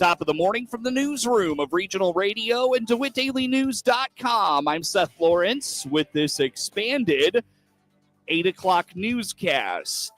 Top of the morning from the newsroom of Regional Radio and DeWittDailyNews.com. I'm Seth Lawrence with this expanded 8 o'clock newscast.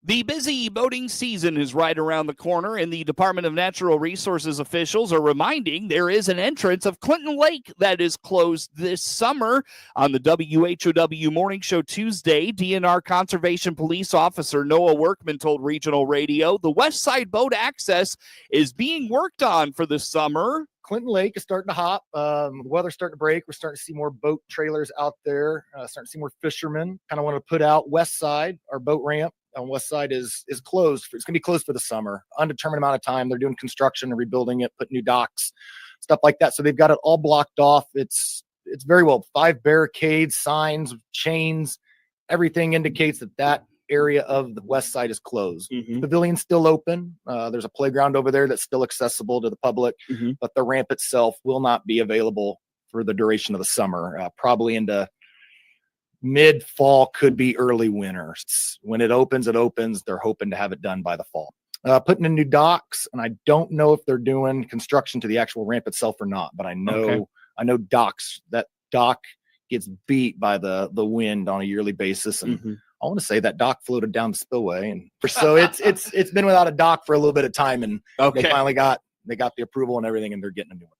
The busy boating season is right around the corner, and the Department of Natural Resources officials are reminding there is an entrance of Clinton Lake that is closed this summer. On the WHOW Morning Show Tuesday, DNR Conservation Police Officer Noah Workman told Regional Radio the west side boat access is being worked on for the summer. Clinton Lake is starting to hop. The weather's starting to break. We're starting to see more boat trailers out there. Starting to see more fishermen. Kind of want to put out west side. Our boat ramp on west side is closed. It's going to be closed for the summer. Undetermined amount of time. They're doing construction and rebuilding it, putting new docks, stuff like that. So they've got it all blocked off. It's very well. 5 barricades, signs, chains. Everything indicates that area of the west side is closed. The pavilion's still open. There's a playground over there that's still accessible to the public, but the ramp itself will not be available for the duration of the summer, probably into mid-fall, could be early winter. When it opens, They're hoping to have it done by the fall. Putting in new docks, and I don't know if they're doing construction to the actual ramp itself or not, but I know docks, that dock gets beat by the wind on a yearly basis, and I want to say that dock floated down the spillway, and so it's been without a dock for a little bit of time, and they finally got the approval and everything, and they're getting a new one.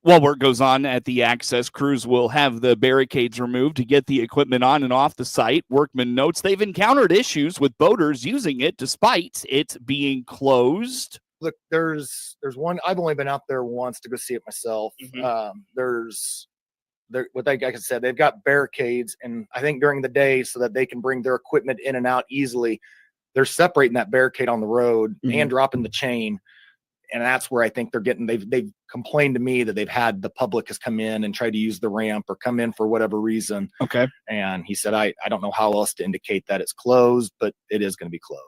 While work goes on at the access, crews will have the barricades removed to get the equipment on and off the site. Workman notes they've encountered issues with boaters using it despite it being closed. Look, there's one. I've only been out there once to go see it myself. Like I said, they've got barricades, and I think during the day, so that they can bring their equipment in and out easily, they're separating that barricade on the road and dropping the chain. And that's where I think they've complained to me that they've had the public has come in and tried to use the ramp or come in for whatever reason. Okay. And he said, I don't know how else to indicate that it's closed, but it is going to be closed.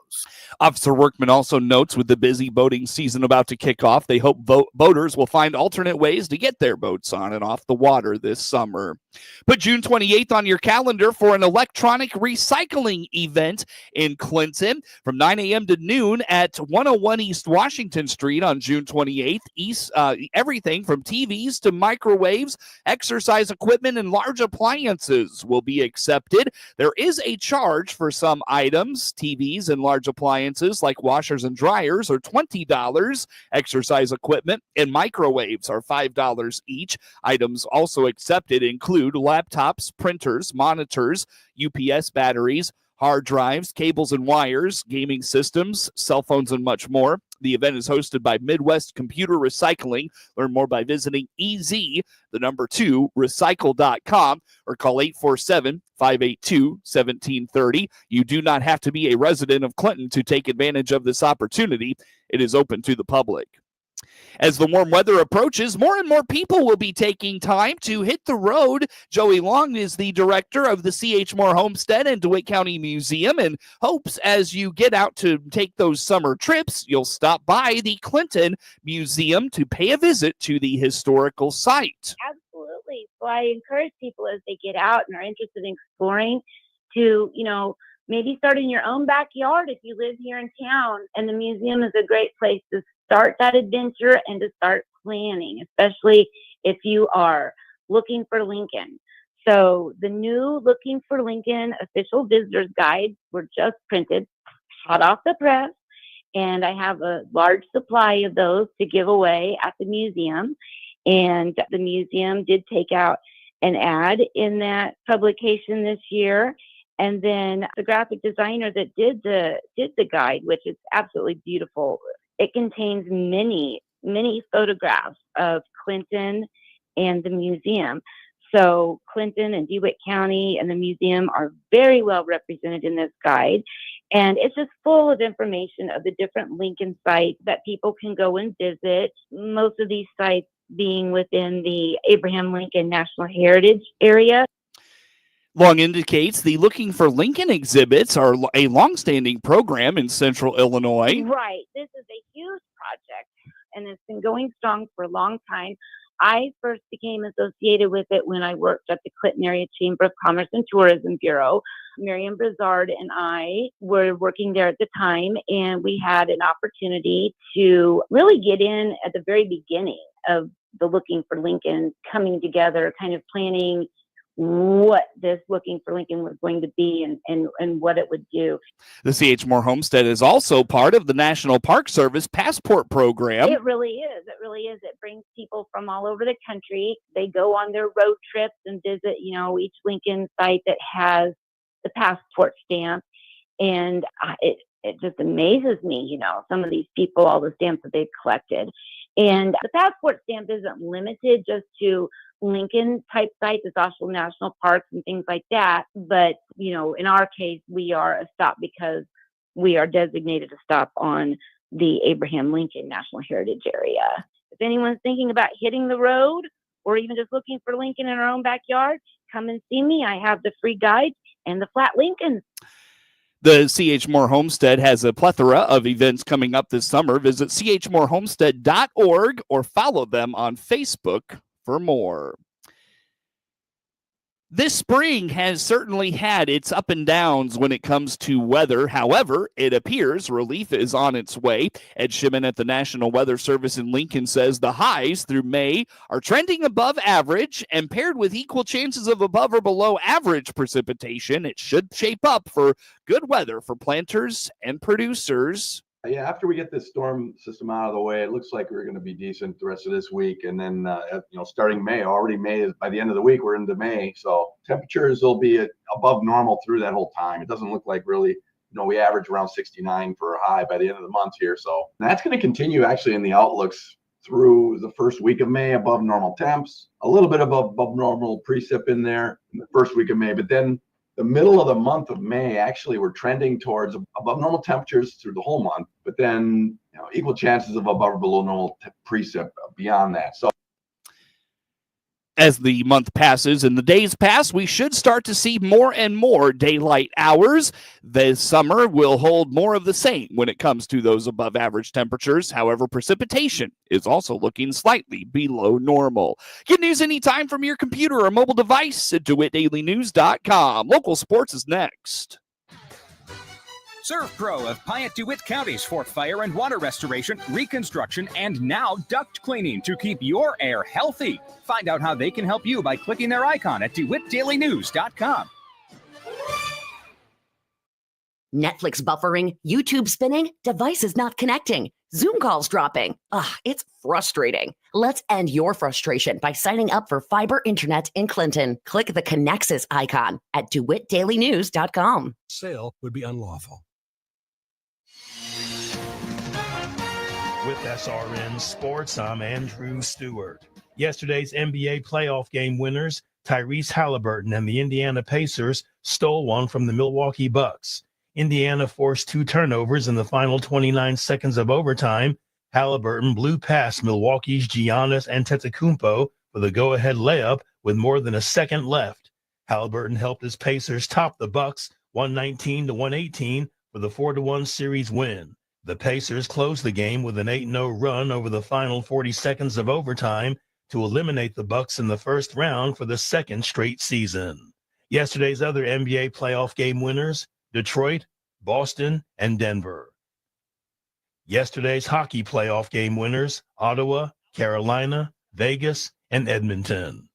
Officer Workman also notes with the busy boating season about to kick off, they hope boaters will find alternate ways to get their boats on and off the water this summer. Put June 28th on your calendar for an electronic recycling event in Clinton from 9 a.m. to noon at 101 East Washington Street on June 28th. Everything from TVs to microwaves, exercise equipment, and large appliances will be accepted. There is a charge for some items. TVs and large appliances like washers and dryers are $20. Exercise equipment and microwaves are $5 each. Items also accepted include laptops, printers, monitors, UPS batteries, hard drives, cables and wires, gaming systems, cell phones, and much more. The event is hosted by Midwest Computer Recycling. Learn more by visiting EZ2recycle.com or call 847-582-1730. You do not have to be a resident of Clinton to take advantage of this opportunity. It is open to the public. As the warm weather approaches, more and more people will be taking time to hit the road. Joey Long is the director of the C.H. Moore Homestead and DeWitt County Museum, and hopes as you get out to take those summer trips, you'll stop by the Clinton Museum to pay a visit to the historical site. Absolutely. So I encourage people as they get out and are interested in exploring to, maybe start in your own backyard if you live here in town. And the museum is a great place to start that adventure and to start planning, especially if you are looking for Lincoln. So the new Looking for Lincoln official visitors guides were just printed, hot off the press, and I have a large supply of those to give away at the museum. And the museum did take out an ad in that publication this year. And then the graphic designer that did the guide, which is absolutely beautiful, it contains many photographs of Clinton and the museum. So Clinton and DeWitt County and the museum are very well represented in this guide. And it's just full of information of the different Lincoln sites that people can go and visit. Most of these sites being within the Abraham Lincoln National Heritage Area. Long indicates the Looking for Lincoln exhibits are a longstanding program in Central Illinois. Right. This is a huge project, and it's been going strong for a long time. I first became associated with it when I worked at the Clinton Area Chamber of Commerce and Tourism Bureau. Miriam Brizard and I were working there at the time, and we had an opportunity to really get in at the very beginning of the Looking for Lincoln coming together, kind of planning what this Looking for Lincoln was going to be and what it would do. The C.H. Moore Homestead is also part of the National Park Service Passport Program. It really is. It really is. It brings people from all over the country. They go on their road trips and visit, each Lincoln site that has the passport stamp. And it just amazes me, some of these people, all the stamps that they've collected. And the passport stamp isn't limited just to Lincoln type sites. It's also national parks and things like that. But, in our case, we are a stop because we are designated a stop on the Abraham Lincoln National Heritage Area. If anyone's thinking about hitting the road or even just looking for Lincoln in our own backyard, come and see me. I have the free guides and the flat Lincolns. The C.H. Moore Homestead has a plethora of events coming up this summer. Visit chmoorehomestead.org or follow them on Facebook for more. This spring has certainly had its up and downs when it comes to weather. However, it appears relief is on its way. Ed Shimon at the National Weather Service in Lincoln says the highs through May are trending above average, and paired with equal chances of above or below average precipitation, it should shape up for good weather for planters and producers. Yeah, after we get this storm system out of the way, it looks like we're going to be decent the rest of this week. And then, starting May, by the end of the week, we're into May. So temperatures will be above normal through that whole time. It doesn't look like really, we average around 69 for a high by the end of the month here. So that's going to continue actually in the outlooks through the first week of May, above normal temps, a little bit above normal precip in there in the first week of May. But then the middle of the month of May, actually, we're trending towards above normal temperatures through the whole month, but then equal chances of above or below normal precip beyond that. So as the month passes and the days pass, we should start to see more and more daylight hours. This summer will hold more of the same when it comes to those above average temperatures. However, precipitation is also looking slightly below normal. Get news anytime from your computer or mobile device at DeWittDailyNews.com. Local sports is next. Serve Pro of Piatt-DeWitt County's for fire and water restoration, reconstruction, and now duct cleaning to keep your air healthy. Find out how they can help you by clicking their icon at DeWittDailyNews.com. Netflix buffering, YouTube spinning, devices not connecting, Zoom calls dropping. It's frustrating. Let's end your frustration by signing up for fiber internet in Clinton. Click the Connexus icon at DeWittDailyNews.com. Sale would be unlawful. With SRN Sports, I'm Andrew Stewart. Yesterday's NBA playoff game winners, Tyrese Halliburton and the Indiana Pacers, stole one from the Milwaukee Bucks. Indiana forced 2 turnovers in the final 29 seconds of overtime. Halliburton blew past Milwaukee's Giannis Antetokounmpo for the go-ahead layup with more than a second left. Halliburton helped his Pacers top the Bucks 119-118 for the 4-1 series win. The Pacers closed the game with an 8-0 run over the final 40 seconds of overtime to eliminate the Bucks in the first round for the second straight season. Yesterday's other NBA playoff game winners, Detroit, Boston, and Denver. Yesterday's hockey playoff game winners, Ottawa, Carolina, Vegas, and Edmonton.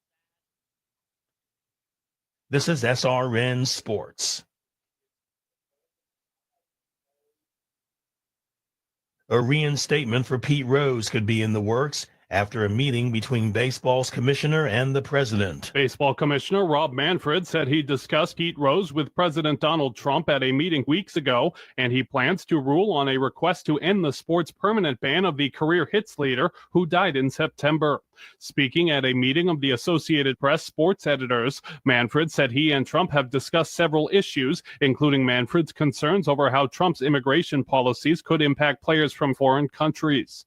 This is SRN Sports. A reinstatement for Pete Rose could be in the works after a meeting between baseball's commissioner and the president. Baseball Commissioner Rob Manfred said he discussed Pete Rose with President Donald Trump at a meeting weeks ago, and he plans to rule on a request to end the sport's permanent ban of the career hits leader who died in September. Speaking at a meeting of the Associated Press sports editors, Manfred said he and Trump have discussed several issues, including Manfred's concerns over how Trump's immigration policies could impact players from foreign countries.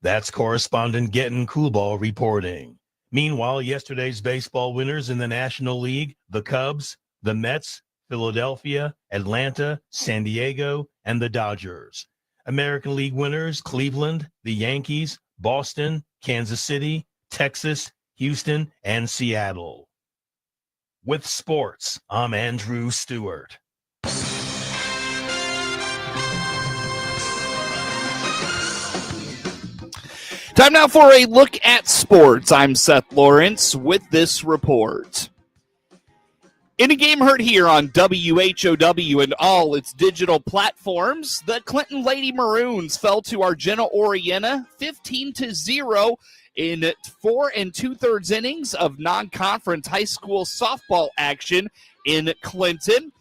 That's correspondent Gettin Coolball reporting. Meanwhile, yesterday's baseball winners in the National League, the Cubs, the Mets, Philadelphia, Atlanta, San Diego, and the Dodgers. American League winners, Cleveland, the Yankees, Boston, Kansas City, Texas, Houston, and Seattle. With sports, I'm Andrew Stewart. Time now for a look at sports. I'm Seth Lawrence with this report. In a game heard here on WHOW and all its digital platforms, the Clinton Lady Maroons fell to Argenta-Oreana 15-0 in 4 2/3 innings of non-conference high school softball action in Clinton.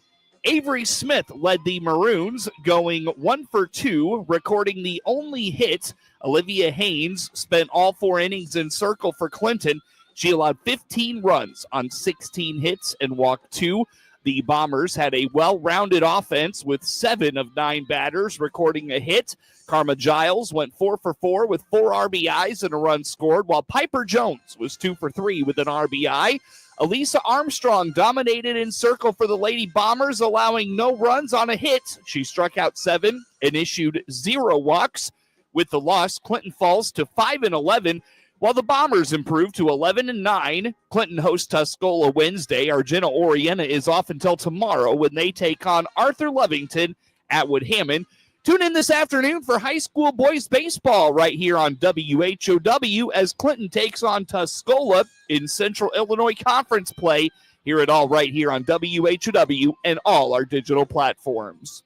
Avery Smith led the Maroons, going 1 for 2, recording the only hit. Olivia Haynes spent all 4 innings in circle for Clinton. She allowed 15 runs on 16 hits and walked 2. The Bombers had a well-rounded offense with 7 of 9 batters recording a hit. Karma Giles went 4 for 4 with 4 RBIs and a run scored, while Piper Jones was 2 for 3 with an RBI. Elisa Armstrong dominated in circle for the Lady Bombers, allowing no runs on a hit. She struck out 7 and issued 0 walks. With the loss, Clinton falls to 5-11, while the Bombers improve to 11-9. Clinton hosts Tuscola Wednesday. Argenta-Oreana is off until tomorrow when they take on Arthur Lovington at Wood-Hammond. Tune in this afternoon for high school boys baseball right here on WHOW as Clinton takes on Tuscola in Central Illinois Conference play. Hear it all right here on WHOW and all our digital platforms.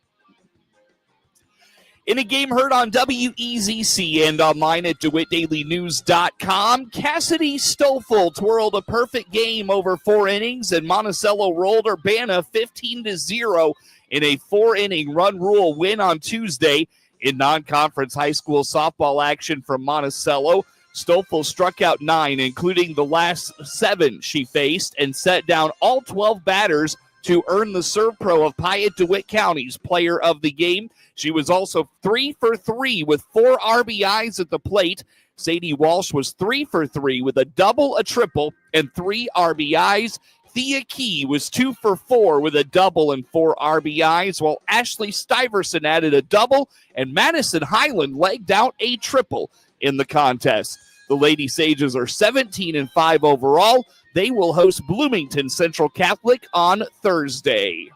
In a game heard on WEZC and online at DeWittDailyNews.com, Cassidy Stoffel twirled a perfect game over 4 innings, and Monticello rolled Urbana 15-0 in a 4-inning run rule win on Tuesday. In non-conference high school softball action from Monticello, Stoffel struck out 9, including the last 7 she faced, and set down all 12 batters to earn the Serve Pro of Piatt-DeWitt County's Player of the Game. She was also 3 for 3 with 4 RBIs at the plate. Sadie Walsh was 3 for 3 with a double, a triple, and 3 RBIs. Thea Key was 2 for 4 with a double and 4 RBIs, while Ashley Stiverson added a double, and Madison Highland legged out a triple in the contest. The Lady Sages are 17-5 overall. They will host Bloomington Central Catholic on Thursday.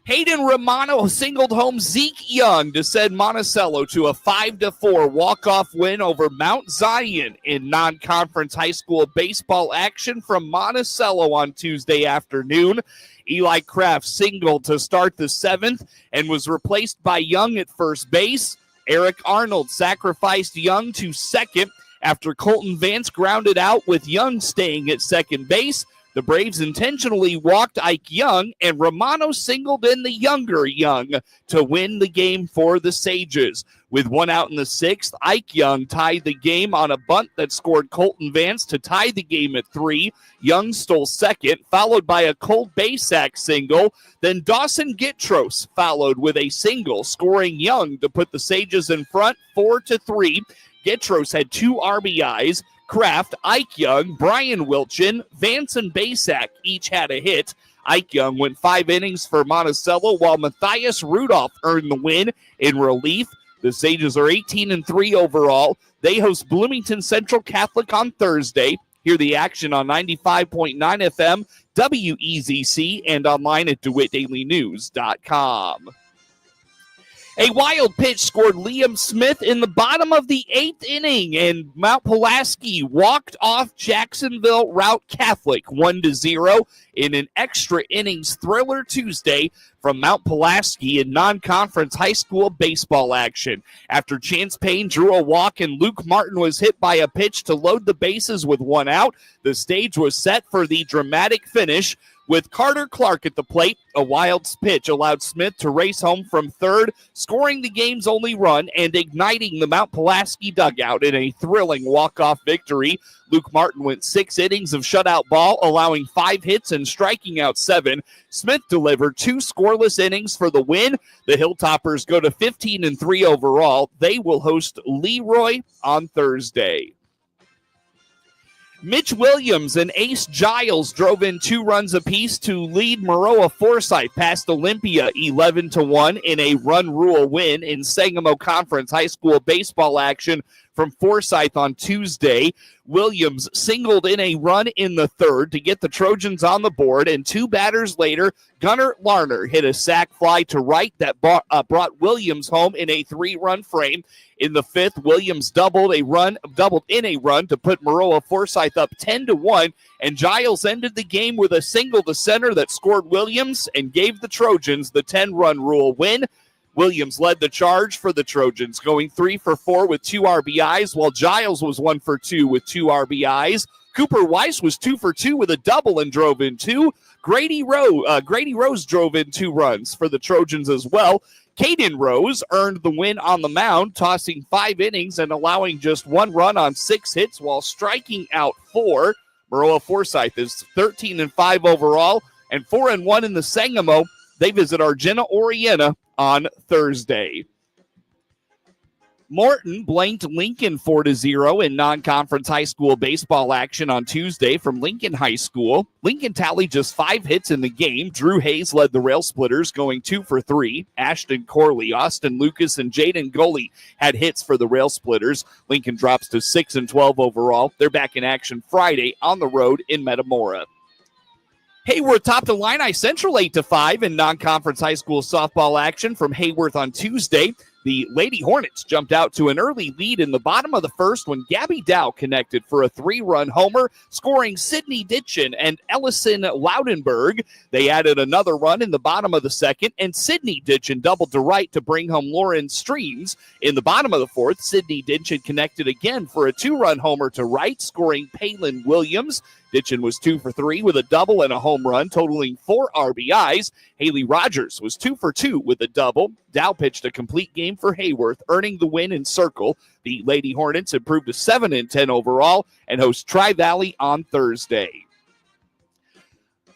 Hayden Romano singled home Zeke Young to send Monticello to a 5-4 walk-off win over Mount Zion in non-conference high school baseball action from Monticello on Tuesday afternoon. Eli Kraft singled to start the 7th and was replaced by Young at first base. Eric Arnold sacrificed Young to second after Colton Vance grounded out with Young staying at second base. The Braves intentionally walked Ike Young, and Romano singled in the younger Young to win the game for the Sages. With 1 out in the 6th, Ike Young tied the game on a bunt that scored Colton Vance to tie the game at 3. Young stole second, followed by a Cole Basak single. Then Dawson Gitros followed with a single, scoring Young to put the Sages in front 4-3. Gitros had 2 RBIs. Kraft, Ike Young, Brian Wilchin, Vance, and Basak each had a hit. Ike Young went 5 innings for Monticello, while Matthias Rudolph earned the win in relief. The Sages are 18-3 overall. They host Bloomington Central Catholic on Thursday. Hear the action on 95.9 FM, WEZC, and online at DeWittDailyNews.com. A wild pitch scored Liam Smith in the bottom of the 8th inning, and Mount Pulaski walked off Jacksonville Route Catholic 1-0 in an extra innings thriller Tuesday from Mount Pulaski in non-conference high school baseball action. After Chance Payne drew a walk and Luke Martin was hit by a pitch to load the bases with 1 out, the stage was set for the dramatic finish. With Carter Clark at the plate, a wild pitch allowed Smith to race home from third, scoring the game's only run and igniting the Mount Pulaski dugout in a thrilling walk-off victory. Luke Martin went 6 innings of shutout ball, allowing 5 hits and striking out 7. Smith delivered 2 scoreless innings for the win. The Hilltoppers go to 15-3 overall. They will host Leroy on Thursday. Mitch Williams and Ace Giles drove in 2 runs apiece to lead Maroa-Forsyth past Olympia 11-1 in a run rule win in Sangamo Conference High School baseball action from Forsyth on Tuesday. Williams singled in a run in the third to get the Trojans on the board, and 2 batters later, Gunnar Larner hit a sac fly to right that brought Williams home in a 3-run frame. In the fifth, Williams doubled in a run to put Maroa-Forsyth up 10-1, and Giles ended the game with a single to center that scored Williams and gave the Trojans the 10-run rule win. Williams led the charge for the Trojans, going 3 for 4 with 2 RBIs, while Giles was 1 for 2 with 2 RBIs. Cooper Weiss was 2 for 2 with a double and drove in 2. Grady Rose drove in 2 runs for the Trojans as well. Caden Rose earned the win on the mound, tossing 5 innings and allowing just 1 run on 6 hits while striking out 4. Maroa-Forsyth is 13-5 overall and 4-1 in the Sangamo. They visit Argenta-Oreana on Thursday. Morton blanked Lincoln 4-0 in non-conference high school baseball action on Tuesday from Lincoln High School. Lincoln tallied just 5 hits in the game. Drew Hayes led the Rail Splitters, going 2 for 3. Ashton Corley, Austin Lucas, and Jaden Goley had hits for the Rail Splitters. Lincoln drops to 6-12 overall. They're back in action Friday on the road in Metamora. Hayworth topped Illini Central 8-5 in non-conference high school softball action from Hayworth on Tuesday. The Lady Hornets jumped out to an early lead in the bottom of the first when Gabby Dow connected for a 3-run homer, scoring Sydney Ditchin and Ellison Loudenberg. They added another run in the bottom of the second, and Sydney Ditchin doubled to right to bring home Lauren Streams. In the bottom of the fourth, Sydney Ditchin connected again for a 2-run homer to right, scoring Palin Williams. Ditchin was 2 for 3 with a double and a home run, totaling 4 RBIs. Haley Rogers was 2 for 2 with a double. Dow pitched a complete game for Hayworth, earning the win in Circle. The Lady Hornets improved to 7-10 overall and host Tri-Valley on Thursday.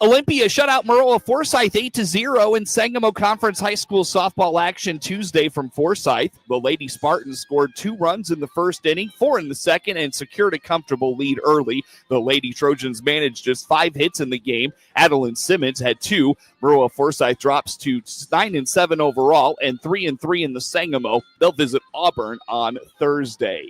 Olympia shut out Maroa-Forsyth 8-0 in Sangamo Conference High School softball action Tuesday from Forsyth. The Lady Spartans scored 2 runs in the first inning, 4 in the second, and secured a comfortable lead early. The Lady Trojans managed just 5 hits in the game. Adeline Simmons had 2. Maroa-Forsyth drops to 9-7 overall and 3-3 in the Sangamo. They'll visit Auburn on Thursday.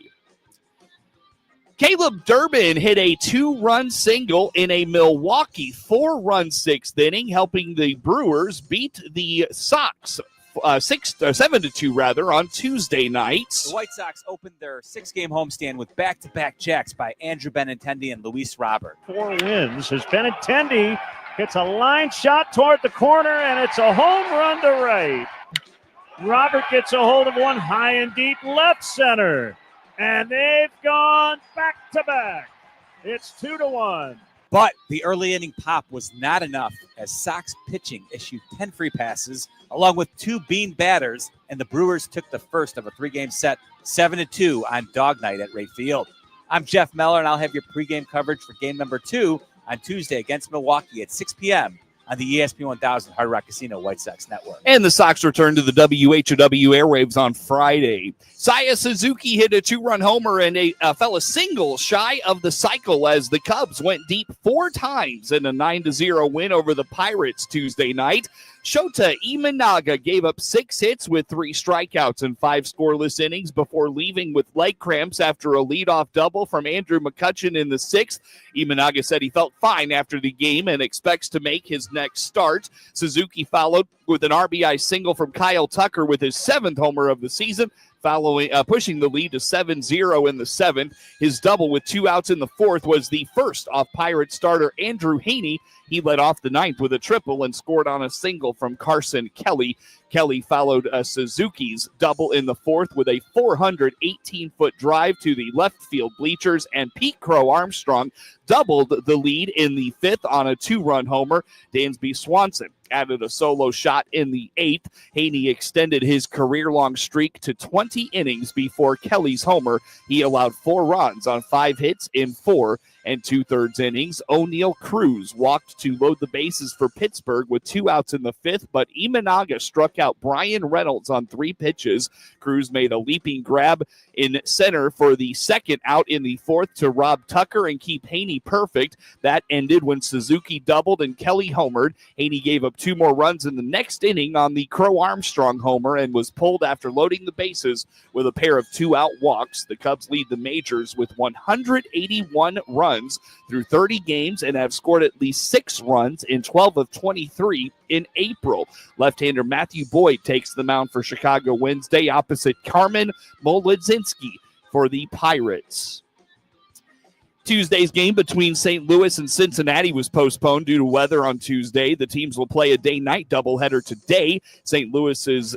Caleb Durbin hit a 2-run single in a Milwaukee 4-run 6th inning, helping the Brewers beat the Sox 7-2 on Tuesday night. The White Sox opened their 6-game homestand with back-to-back jacks by Andrew Benintendi and Luis Robert. 4 wins as Benintendi hits a line shot toward the corner, and it's a home run to right. Robert gets a hold of one high and deep left center. And they've gone back-to-back. It's 2-1. But the early inning pop was not enough as Sox pitching issued 10 free passes along with 2 bean batters, and the Brewers took the first of a 3-game set 7-2 on Dog Night at Ray Field. I'm Jeff Meller, and I'll have your pregame coverage for game number 2 on Tuesday against Milwaukee at 6 p.m. on the ESPN 1000 Hard Rock Casino White Sox Network. And the Sox return to the WHOW airwaves on Friday. Saya Suzuki hit a 2-run homer and fell a single shy of the cycle as the Cubs went deep 4 times in a 9-0 win over the Pirates Tuesday night. Shota Imanaga gave up 6 hits with 3 strikeouts and 5 scoreless innings before leaving with leg cramps after a leadoff double from Andrew McCutcheon in the 6th. Imanaga said he felt fine after the game and expects to make his next start. Suzuki followed with an RBI single from Kyle Tucker with his 7th homer of the season, pushing the lead to 7-0 in the 7th. His double with 2 outs in the 4th was the first off Pirate starter Andrew Haney. He led off the 9th with a triple and scored on a single from Carson Kelly. Kelly followed Suzuki's double in the 4th with a 418-foot drive to the left field bleachers, and Pete Crow Armstrong doubled the lead in the 5th on a 2-run homer. Dansby Swanson added a solo shot in the 8th. Haney extended his career-long streak to 20 innings before Kelly's homer. He allowed 4 runs on 5 hits in 4 and 2/3 innings. O'Neal Cruz walked to load the bases for Pittsburgh with 2 outs in the 5th, but Imanaga struck out Brian Reynolds on 3 pitches. Cruz made a leaping grab in center for the 2nd out in the 4th to rob Tucker and keep Haney perfect. That ended when Suzuki doubled and Kelly homered. Haney gave up 2 more runs in the next inning on the Crow Armstrong homer and was pulled after loading the bases with a pair of 2-out walks. The Cubs lead the majors with 181 runs through 30 games and have scored at least 6 runs in 12 of 23 in April. Left-hander Matthew Boyd takes the mound for Chicago Wednesday opposite Carmen Molodzinski for the Pirates. Tuesday's game between St. Louis and Cincinnati was postponed due to weather on Tuesday. The teams will play a day-night doubleheader today. St. Louis's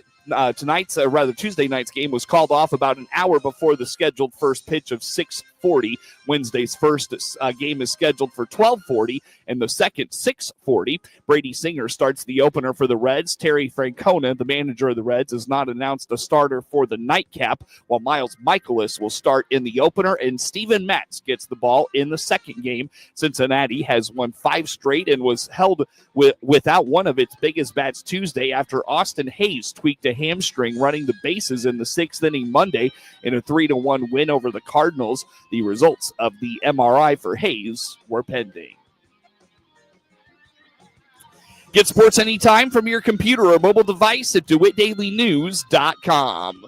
Tuesday night's game was called off about an hour before the scheduled first pitch of 6:40. Wednesday's first game is scheduled for 12:40 and the second 6:40. Brady Singer starts the opener for the Reds. Terry Francona, the manager of the Reds, has not announced a starter for the nightcap, while Miles Michaelis will start in the opener and Steven Matz gets the ball in the second game. Cincinnati has won 5 straight and was held without one of its biggest bats Tuesday after Austin Hayes tweaked a hamstring running the bases in the 6th inning Monday in a 3-1 win over the Cardinals. The results of the MRI for Hayes were pending. Get sports anytime from your computer or mobile device at DeWittDailyNews.com.